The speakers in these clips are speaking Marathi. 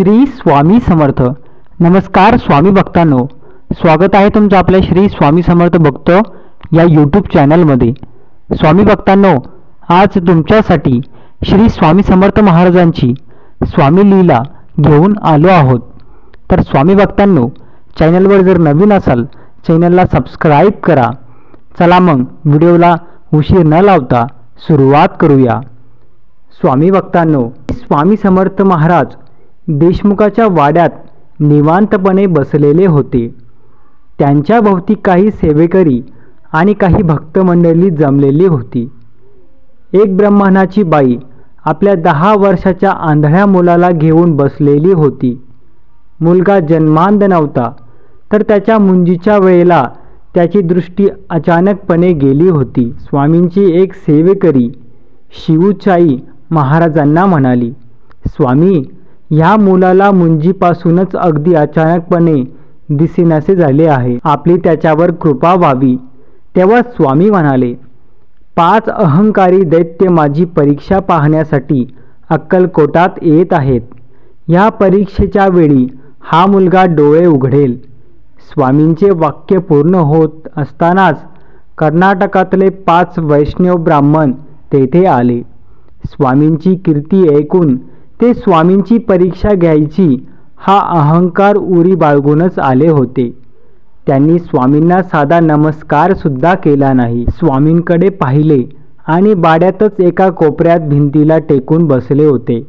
श्री स्वामी समर्थ. नमस्कार स्वामी भक्तांनो, स्वागत आहे तुमचं आपल्या श्री स्वामी समर्थ भक्त या यूट्यूब चॅनलमध्ये. स्वामी भक्तांनो, आज तुमच्यासाठी श्री स्वामी समर्थ महाराजांची स्वामी लीला घेऊन आलो आहोत. तर स्वामी भक्तांनो, चॅनलवर जर नवीन असाल चॅनलला सबस्क्राईब करा. चला मग व्हिडिओला उशीर न लावता सुरुवात करूया. स्वामी भक्तांनो, स्वामी समर्थ महाराज देशमुखाच्या वाड्यात निवांतपणे बसलेले होते. त्यांच्या भोवती काही सेवेकरी आणि काही भक्त मंडळी जमलेली होती. एक ब्राह्मणाची बाई आपल्या 10 वर्षाच्या आंधळ्या मुलाला घेऊन बसलेली होती. मुलगा जन्मांध नव्हता, तर त्याच्या मुंजीच्या वेळेला त्याची दृष्टी अचानकपणे गेली होती. स्वामींची एक सेवेकरी शिवूचाई महाराजांना म्हणाली, स्वामी, ह्या मुलाला मुंजीपासूनच अगदी अचानकपणे दिसेनासे झाले आहे. आपली त्याच्यावर कृपा व्हावी. तेव्हा स्वामी म्हणाले, 5 अहंकारी दैत्य माझी परीक्षा पाहण्यासाठी अक्कलकोटात येत आहेत. ह्या परीक्षेच्या वेळी हा मुलगा डोळे उघडेल. स्वामींचे वाक्य पूर्ण होत असतानाच कर्नाटकातले 5 वैष्णव ब्राह्मण तेथे आले. स्वामींची कीर्ती ऐकून ते स्वामींची परीक्षा घ्यायची हा अहंकार उरी बाळगूनच आले होते. त्यांनी स्वामींना साधा नमस्कार सुद्धा केला नाही. स्वामींकडे पाहिले आणि बाड्यातच एका कोपऱ्यात भिंतीला टेकून बसले होते.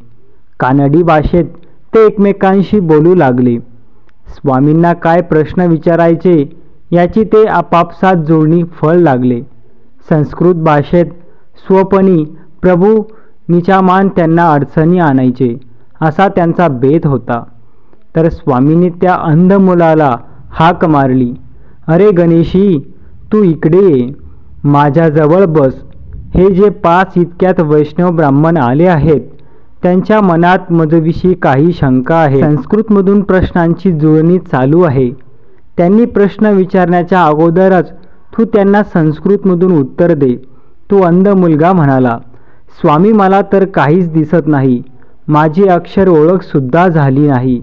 कानडी भाषेत ते एकमेकांशी बोलू लागले. स्वामींना काय प्रश्न विचारायचे याची ते आपापसात जुळणी फळ लागले. संस्कृत भाषेत स्वपनी प्रभू निचामान त्यांना अडचणी आणायचे असा त्यांचा बेत होता. तर स्वामींनी त्या अंध मुलाला हाक मारली, अरे गणेशी, तू इकडे ये, माझ्याजवळ बस. हे जे 5 इतक्यात वैष्णव ब्राह्मण आले आहेत त्यांच्या मनात माझ्याविषयी काही शंका आहे. संस्कृतमधून प्रश्नांची जुळणी चालू आहे. त्यांनी प्रश्न विचारण्याच्या अगोदरच तू त्यांना संस्कृतमधून उत्तर दे. तो अंध मुलगा म्हणाला, स्वामी, मला तर काहीच दिसत नाही. माझी अक्षर ओळख सुद्धा झाली नाही.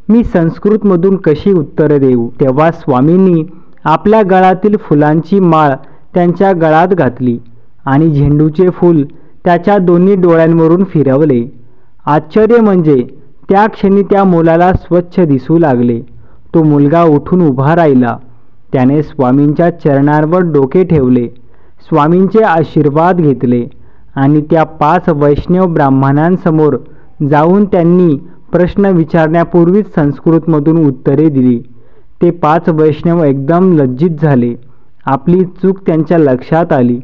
मी संस्कृतमधून कशी उत्तर देऊ? तेव्हा स्वामींनी आपल्या गळातील फुलांची माळ त्यांच्या गळात घातली आणि झेंडूचे फूल त्याच्या दोन्ही डोळ्यांवरून फिरवले. आश्चर्य म्हणजे त्या क्षणी त्या मुलाला स्वच्छ दिसू लागले. तो मुलगा उठून उभा राहिला. त्याने स्वामींच्या चरणांवर डोके ठेवले, स्वामींचे आशीर्वाद घेतले आणि त्या 5 वैष्णव ब्राह्मणांसमोर जाऊन त्यांनी प्रश्न विचारण्यापूर्वीच संस्कृतमधून उत्तरे दिली. ते 5 वैष्णव एकदम लज्जित झाले. आपली चूक त्यांच्या लक्षात आली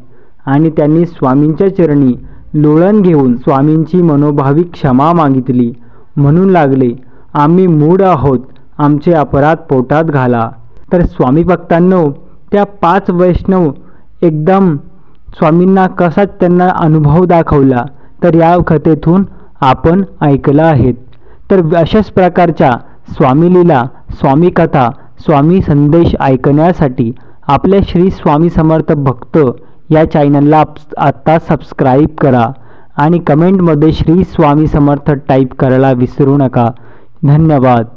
आणि त्यांनी स्वामींच्या चरणी लोळण घेऊन स्वामींची मनोभावी क्षमा मागितली. म्हणू लागले, आम्ही मूढ आहोत, आमचे अपराध पोटात घाला. तर स्वामी भक्तांनो, त्या 5 वैष्णव एकदम स्वामींना कसा त्यांना अनुभव दाखवला तर या कथेतून आपण ऐकलं आहेत. तर अशाच प्रकारच्या स्वामी लीला, स्वामी कथा, स्वामी संदेश ऐकण्यासाठी आपल्या श्री स्वामी समर्थ भक्त या चॅनलला आत्ता सबस्क्राईब करा आणि कमेंटमध्ये श्री स्वामी समर्थ टाईप करायला विसरू नका. धन्यवाद.